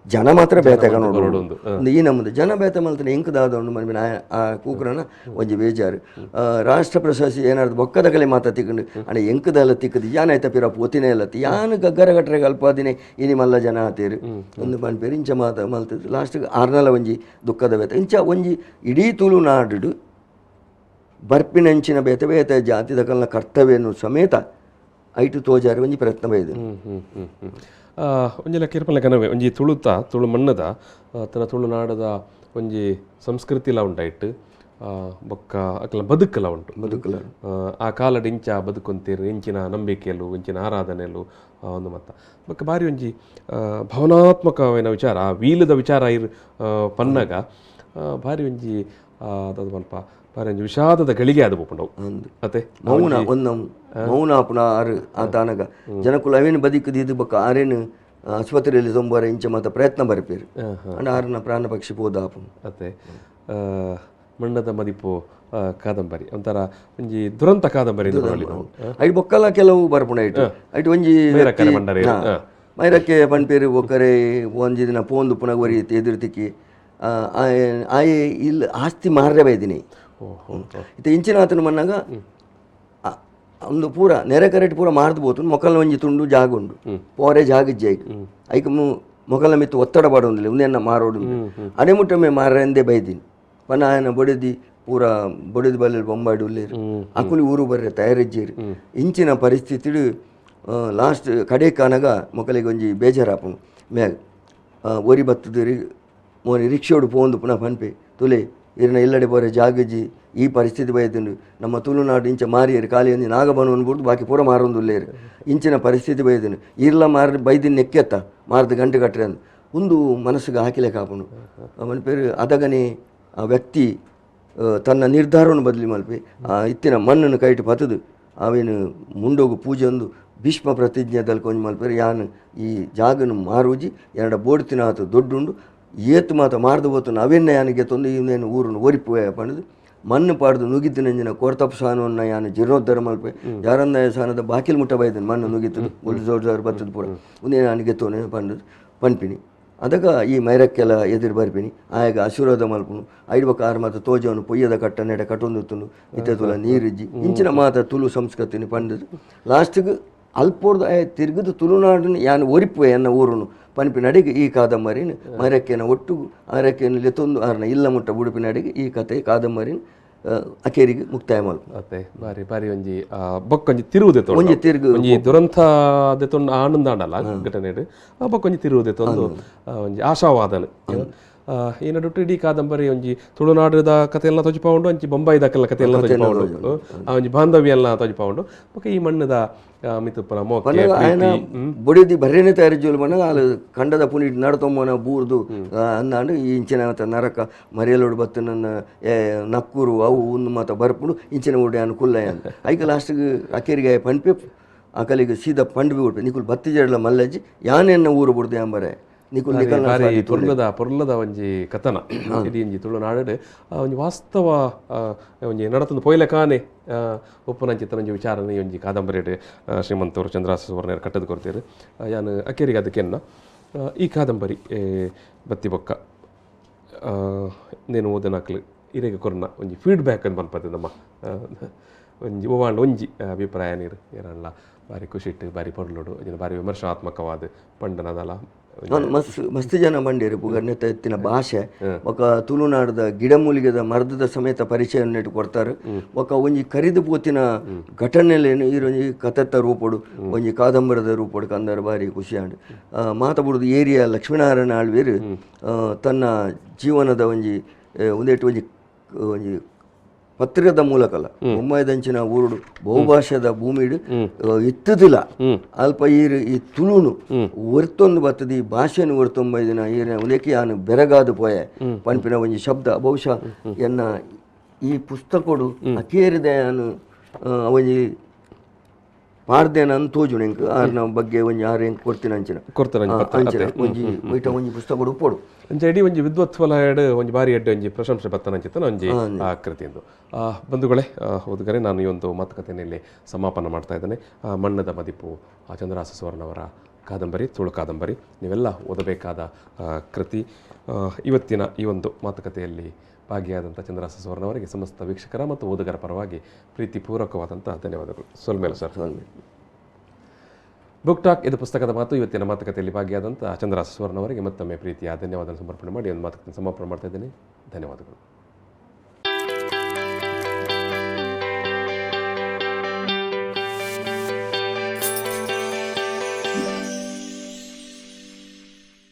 ಜನ ಮಾತ್ರ ಬೇತಾಗ ನೋಡೋದು ಈ ನಮ್ಮದು ಜನ ಬೇತ ಮಲ್ತಾನೆ ಎಂಕದಾದ ಉಂಡು ಮನ್ಪಿನ ಆ ಕೂಕರನ ಒಂಜಿ ಬೇಜಾರು ರಾಷ್ಟ್ರ ಪ್ರಶಸ್ತಿ ಏನಾದ್ರು ಬೊಕ್ಕದ ಕಲೆ ಮಾತ ತಿಕ್ಕೊಂಡು ಅಂಡ ಎಂಕದಲ್ಲ ತಿಕ್ಕದು ಯಾನ ಆಯ್ತ ಪಿರ ಪೋತಿನೇ ಇಲ್ಲತ್ತಿ ಯಾನು ಗಗ್ಗರ ಗಟ್ರೆಗೆ ಅಲ್ಪಾದಿನೇ ಇನಿ ಮಲ್ಲ ಜನ ಆತೇರು ಒಂದು ಮನ್ಪೇರು ಇಂಚ ಮಾತ ಮಲ್ತದ್ದು ಲಾಸ್ಟ್ಗೆ ಆರ್ನಲ ಒಂಜಿ ದುಃಖದ ಬೇತ ಇಂಚ ಒಂಜಿ ಇಡೀ ತುಳುನಾಡು ಬರ್ಪಿನಂಚಿನ ಬೇತ ಬೇತ ಜಾತಿ ದಕಲ್ನ ಕರ್ತವ್ಯನು ಸಮೇತ ಐಟು ತೋಜಾರಿ ಒಂಜಿ ಪ್ರಯತ್ನ ಬೈದು ಒಂಜಿ ಕಿರ್ಪನ ಕನವೆ ಒಂಜಿ ತುಳು ಮಣ್ಣದ ತನ್ನ ತುಳುನಾಡದ ಒಂಜಿ ಸಂಸ್ಕೃತಿಲ ಉಂಟಾಯ್ತು ಬೊಕ್ಕ ಅಕಲ ಬದುಕಲ ಉಂಟು ಆ ಕಾಲಡ್ ಇಂಚ ಬದುಕೊಂತೀರು ಇಂಚಿನ ನಂಬಿಕೆಯಲು ಇಂಚಿನ ಆರಾಧನೆಯಲು ಒಂದು ಮತ್ತ ಬೊಕ್ಕ ಬಾರಿ ಒಂಜಿ ಭಾವನಾತ್ಮಕವಾದ ವಿಚಾರ ವೀಲದ ವಿಚಾರ ಇರು ಪನ್ನಗ ಬಾರಿ ಒಂಜಿ ಅದು ಸ್ವಲ್ಪ ಬಾರಿ ಒಂಜಿ ವಿಷಾದದ ಗಳಿಗೆ ಅದು ಬೋಪುಂಡವು ಅತ್ತೆ ಮೌನ ಒಂದು ಮೌನ ಆಪುನ ಆರು ಆ ತಾನಗ ಜನಕುಲು ಅವೇನು ಬದುಕದು ಇದು ಬೊಕ್ಕ ಆರೇನು ಆಸ್ಪತ್ರೆಯಲ್ಲಿ ತೊಂಬಾರ ಇಂಚ ಮಾತ ಪ್ರಯತ್ನ ಬರ್ಪೇರು ಅಂಡ ಆರನ ಪ್ರಾಣ ಪಕ್ಷಿ ಪೋದ ಆಪುನು ಅತ್ತೆ ಮಣ್ಣದ ಮದಿಪು ಕಾದಂಬರಿ ಒಂಥರ ಒಂಜಿ ದುರಂತ ಕಾದಂಬರಿ ಐದು ಬೊಕ್ಕಲ ಕೆಲವು ಬರ್ಪುಣ ಐಟು ಒಂಜಿ ಮೈರಕ್ಕೆ ಪನ್ಪೇರು ಬೊಕ್ಕರೆ ಒಂಜಿ ದಿನ ಪೋಂದು ಪುನಃ ಒರಿ ಎದುರು ತಿಕ್ಕಿ ಆಯೆ ಇಲ್ಲಿ ಆಸ್ತಿ ಮಾರ್ರೆ ಬೈದಿನಿ ಇತ್ತ ಇಂಚಿನ ಆತನ ಮನ್ನಾಗ ಒಂದು ಪೂರ ನೆರೆ ಕರೆಕ್ಟ್ ಪೂರ ಮಾರ್ದು ಬೋತು ಮೊಕಲ್ನ ಒಂಜಿ ತುಂಡು ಜಾಗ ಉಂಡು ಪೋರೆ ಜಾಗಜ್ಜಿ ಐಕ್ ಮೊಕಲ್ನ ಮಿತ್ತು ಒತ್ತಡ ಪಡೋದಿಲ್ಲ ಒಂದೇನ ಮಾರೋಡು ಅಡೆ ಮುಟ್ಟೊಮ್ಮೆ ಮಾರ್ರೆಂದೇ ಬೈದಿನಿ ಪನ್ನ ಆಯನ ಬೊಡೆದಿ ಪೂರ ಬೊಡೆದು ಬಲ್ಲಿ ಬೊಂಬಾಡು ಉಳ್ಳೇರು ಅಕುಲಿ ಊರು ಬರ್ರೆ ತಯಾರಿಜ್ಜೇರು ಇಂಚಿನ ಪರಿಸ್ಥಿತಿ ಲಾಸ್ಟ್ ಕಡೆ ಕಾನಾಗ ಮೊಕಲಿಗೆ ಒಂಜಿ ಬೇಜಾರಾಪನು ಮ್ಯಾಗ ಒರಿ ಬತ್ತದು ಮೋನಿ ರಿಕ್ಷೋಡು ಪೋಂದು ಪುನಃ ಪನ್ಪೆ ತುಲೆ ಇರ್ನ ಎಲ್ಲಡೆ ಪೋರೆ ಜಾಗಜಿ ಈ ಪರಿಸ್ಥಿತಿ ಬೈದಿನ ನಮ್ಮ ತುಳುನಾಡು ಇಂಚ ಮಾರಿಯರು ಖಾಲಿ ನಾಗಬನ ಅನ್ಬಿಟ್ಟು ಬಾಕಿ ಪೂರ ಮಾರೊಂದುಲ್ಲೇರು ಇಂಚಿನ ಪರಿಸ್ಥಿತಿ ಬೈದಿನ ಇರ್ಲ ಮಾರಿ ಬೈದಿನ ನೆಕ್ಕೆತ್ತ ಮಾರ್ದ ಗಂಟೆ ಕಟ್ರೆ ಅಂದು ಒಂದು ಮನಸ್ಸಿಗೆ ಹಾಕಿಲೆ ಕಾಪನು ಅವನ ಪೇರು ಅದಗನೆ ಆ ವ್ಯಕ್ತಿ ತನ್ನ ನಿರ್ಧಾರವನ್ನು ಬದಲಿ ಮಲ್ಪಿ ಆ ಇತ್ತಿನ ಮಣ್ಣನ್ನು ಕೈಟ್ ಪತದು ಅವೇನು ಮುಂಡೋಗು ಪೂಜೆ ಒಂದು ಭೀಷ್ಮ ಪ್ರತಿಜ್ಞೆದಲ್ಲಿ ಕೊಂಚ ಮಲ್ಪೇರು ಯಾನು ಈ ಜಾಗನು ಮಾರೂಜಿ ಎರಡ ಬೋಡ್ತಿನ ಆತು ದೊಡ್ಡುಂಡು ಏತು ಮಾತ ಮಾರ್ದು ಹೋತು ಅವೆನ್ನ ಯಾನಿಗೆ ತೊಂದು ಇವನೇನು ಊರನ್ನು ಓರಿಪೋಯ ಪಂಡದು ಮಣ್ಣು ಪಾಡ್ದು ನುಗಿದ್ದು ನಂಜಿನ ಕೊರ್ತಪ್ಪ ಸಾನವನ್ನ ಯಾನು ಜೀರ್ಣೋದ್ಧಾರ ಮಲ್ಪೆ ಯಾರಂದ ಸಾನದ ಬಾಕಿಲ್ ಮುಟ್ಟ ಬೈದನು ಮಣ್ಣು ನುಗಿತದು ಒಂದು ಜೋರ್ದಾರು ಬರ್ತದ ಪೂರ ಒಂದೇ ಯಾನಿಗೆ ತೋನೆ ಪಂಡದು ಪನ್ಪಿನಿ ಅದಕ್ಕೆ ಈ ಮೈರಕ್ಕೆಲ್ಲ ಎದುರು ಬರ್ಪಿನಿ ಆಯಾಗ ಆಶೀರ್ವಾದ ಮಲ್ಪುನು ಐಡ್ಬ ಕಾರು ಮಾತ ತೋಜವನು ಪೊಯ್ಯದ ಕಟ್ಟ ನೆಡ ಕಟ್ಟೊಂದುತ್ತುನು ಇತ್ತ ತುಲ ನೀರಿಜ್ಜಿ ಇಂಚಿನ ಮಾತ ತುಳು ಸಂಸ್ಕೃತಿನಿ ಪಂಡದು ಲಾಸ್ಟಿಗೆ ಅಲ್ಪೋರ್ದು ತಿರುಗಿದು ತುಳುನಾಡಿನ ಯಾನು ಒರಿಪುವೆ ಎನ್ನ ಊರುನು ಪನ್ಪಿನ ಅಡಿಗೆ ಈ ಕಾದಂಬರಿನ ಮೈರಕ್ಕೆನ ಒಟ್ಟು ಆರಕ್ಕೆನ ಲೆತ್ತೊಂದು ಆರ್ನ ಇಲ್ಲ ಮುಟ್ಟ ಬುಡುಪಿನ ಅಡಿಗೆ ಈ ಕತೆ ಕಾದಂಬರಿನ ಅಕೇರಿಗೆ ಮುಕ್ತಾಯ ಮಲ್ಪು ಅತ್ತೆ ಬಾರಿ ಬಾರಿ ಒಂಜಿ ಬೊಕ್ಕೊಂಜಿ ತಿರುವುದೆ ಒಂಜಿ ತಿರುಗು ಒಂಜಿ ದುರಂತ ದೆತೊಂದು ಆನಂದ ಆಂಡಲ್ಲ ಘಟನೆ ಬೊಕ್ಕೊಂಜಿ ತಿರುವುದೆ ತೊಂದು ಒಂಜಿ ಆಶಾವಾದನ ಈ ನಡುಟ್ಟು ಇಡೀ ಕಾದಂಬರಿ ಒಂಜಿ ತುಳುನಾಡದ ಕಥೆಯೆಲ್ಲ ತೊಜಿಪೌಂಡು ಒಂಜಿ ಬೊಂಬಾಯಿದಕ್ಕೆಲ್ಲ ಕಥೆಯೆಲ್ಲ ತೊಜಿಪೌಂಡು ಒಂಜಿ ಬಾಂಧವ್ಯ ಎಲ್ಲ ತೊಜಿಪೌಂಡು ಬೊಕ ಈ ಮಣ್ಣದ ಮಿತುಪ್ಪನ ಮೋಕೆ ಬೊಡಿದಿ ಬರ್ರೇನೆ ತಯಾರಿ ಜೋಲು ಮನ ಅಲ್ಲಿ ಕಂಡದ ಪುನಿ ನಡತೊಮ್ಮನ ಬೂರ್ದು ಅಂದಾಂಡು ಈ ಇಂಚಿನ ಮತ ನರಕ ಮರಿಯಲೋಡು ಬತ್ತು ನನ್ನ ನಕ್ಕೂರು ಅವು ಒಂದು ಮಾತ ಬರ್ಪುಡು ಇಂಚಿನ ಓಡಿ ಅನ್ನು ಕುಲ್ಲ ಅಂತ ಐಕ ಲಾಸ್ಟಿಗೆ ಅಕೇರಿಗೆ ಪಂಪೆ ಅಕಲಿಗೆ ಸೀದಾ ಪಂಡು ಬಿ ಉಡ್ಪೆ ನಿಕುಲ್ ಬತ್ತಿ ಜಡ್ಲ ಮಲ್ಲಜ್ಜಿ ಯಾನೆನ್ನ ಊರು ಬಿಡ್ದೆ ಅಂಬರೆ ಪೊರ್ಲದ ಒಂಜಿ ಕಥನ ಇಡೀ ಒಂಜಿ ತುಳುನಾಡು ಒಂಜಿ ವಾಸ್ತವ ಒಂಜಿ ನಡತೊಂದು ಪೊಯ್ಲೆ ಕಾನೆ ಒಪ್ಪುನಂಚಿತ್ತ ಒಂಜಿ ವಿಚಾರನೆ ಒಂಜಿ ಕಾದಂಬರಿ ಶ್ರೀಮಂತವರು ಚಂದ್ರಾಸ ಸುವರ್ಣ ಕಟ್ಟದು ಕೊಡ್ತೀರಿ ಯಾನು ಅಕ್ಕೇರಿಗೆ ಅದಕ್ಕೆನ್ನ ಈ ಕಾದಂಬರಿ ಬತ್ತಿ ಬೊಕ್ಕ ನೇನು ಓದನಾಕ್ಲು ಇರೆಗೆ ಕೊರ್ನ ಒಂಜಿ ಫೀಡ್ಬ್ಯಾಕ್ ಅಂತ ಬಂದ್ಪತ್ತೆ ನಮ್ಮ ಒಂಜಿ ಓವಾಂಡ್ ಒಂಜಿ ಅಭಿಪ್ರಾಯ ನೀರು ಏನಲ್ಲ ಬಾರಿ ಖುಷಿಟ್ಟು ಬಾರಿ ಪೊರ್ಲುಡು ಬಾರಿ ವಿಮರ್ಶಾತ್ಮಕವಾದ ಪಂಡನದಲ್ಲ ಮಸ್ತ್ ಜನ ಬಂಡೇರು ಪುಗರ್ನೆತ ಎತ್ತಿನ ಭಾಷೆ ಒಕ್ಕ ತುಳುನಾಡದ ಗಿಡಮೂಲಿಗೆದ ಮರ್ದದ ಸಮೇತ ಪರಿಚಯವನ್ನು ಇಟ್ಟು ಕೊಡ್ತಾರೆ ಒಕ್ಕ ಒಂಜಿ ಕರಿದು ಪೋತಿನ ಘಟನೆಲೇನು ಈರೊಂಜಿ ಕಥೆತ್ತ ರೂಪಡು ಒಂಜಿ ಕಾದಂಬರದ ರೂಪಡು ಕಂದರ ಬಾರಿ ಖುಷಿಯಾಡು ಮಾತಾಡುದು ಏರಿಯಾ ಲಕ್ಷ್ಮೀನಾರಾಯಣ ಆಳ್ವೇರು ತನ್ನ ಜೀವನದ ಒಂಜಿ ಒಂದೇಟು ಒಂಜಿ ಒಂಜಿ ಪತ್ರಿಕದ ಮೂಲಕಲ್ಲ ಮುಂಬೈದಂಚಿನ ಊರುಡು ಬಹುಭಾಷೆದ ಭೂಮಿಡು ಇತ್ತದಿಲ್ಲ ಅಲ್ಪ ಈ ತುಳುನು ಒರ್ತೊಂದು ಬರ್ತದೆ ಈ ಭಾಷೆನು ಒರ್ತೊಂಬೈದಿನ ಈರಿನ ಉಲೇಕಿ ಯಾನು ಬೆರಗಾದು ಪೋಯೆ ಪನ್ಪಿನ ಒಂಜಿ ಶಬ್ದ ಬಹುಶಃ ಎನ್ನ ಈ ಪುಸ್ತಕಡು ಅಕೇರಿದೆ ನಾನು ಒಂಜಿ ಪಾಡ್ದೇನ ತೋಜುಣ ಎಂಕ್ ಆರ್ನ ಬಗ್ಗೆ ಒಂಜಿ ಆರು ಎಂಕ್ ಕೊಡ್ತೀನಿ ಅಂಚಿನ ಒಂಜಿ ಒಯ್ಟ ಒಂಜಿ ಪುಸ್ತಕ ಉಪ್ಪೋಡು ಇಡೀ ಒಂಜಿ ವಿದ್ವತ್ಫಲ ಎಡು ಒಂಜಿ ಬಾರಿ ಎಡ್ಡೆ ಒಂಜಿ ಪ್ರಶಂಸೆ ಬತ್ತನಂಚಿತ್ತ ಒಂಜಿ ಕೃತಿಯಂದು ಬಂಧುಗಳೇ ಓದುಗರೆ ನಾನು ಈ ಒಂದು ಮಾತುಕತೆಯಲ್ಲಿ ಸಮಾಪನ ಮಾಡ್ತಾ ಇದ್ದೇನೆ ಮಣ್ಣದ ಮದಿಪು ಚಂದ್ರಾಸ ಸುವರ್ಣವರ ಕಾದಂಬರಿ ತುಳು ಕಾದಂಬರಿ ನೀವೆಲ್ಲ ಓದಬೇಕಾದ ಕೃತಿ ಇವತ್ತಿನ ಈ ಒಂದು ಮಾತುಕತೆಯಲ್ಲಿ ಭಾಗಿಯಾದಂಥ ಚಂದ್ರಾಸ ಸುವರ್ಣವರಿಗೆ ಸಮಸ್ತ ವೀಕ್ಷಕರ ಮತ್ತು ಓದುಗರ ಪರವಾಗಿ ಪ್ರೀತಿಪೂರ್ವಕವಾದಂಥ ಧನ್ಯವಾದಗಳು. ಸೋಲ್ಮೇಲು ಸರ್. ಬುಕ್ ಟಾಕ್ ಇದು ಪುಸ್ತಕದ ಮಾತು. ಇವತ್ತಿನ ಮಾತುಕತೆಯಲ್ಲಿ ಭಾಗಿಯಾದಂಥ ಚಂದ್ರಾಸ ಸುವರ್ಣವರಿಗೆ ಮತ್ತೊಮ್ಮೆ ಪ್ರೀತಿಯ ಧನ್ಯವಾದ ಸಮರ್ಪಣೆ ಮಾಡಿ ಒಂದು ಮಾತುಕತೆ ಸಮಾಪನೆ ಮಾಡ್ತಾ ಇದ್ದೇನೆ. ಧನ್ಯವಾದಗಳು.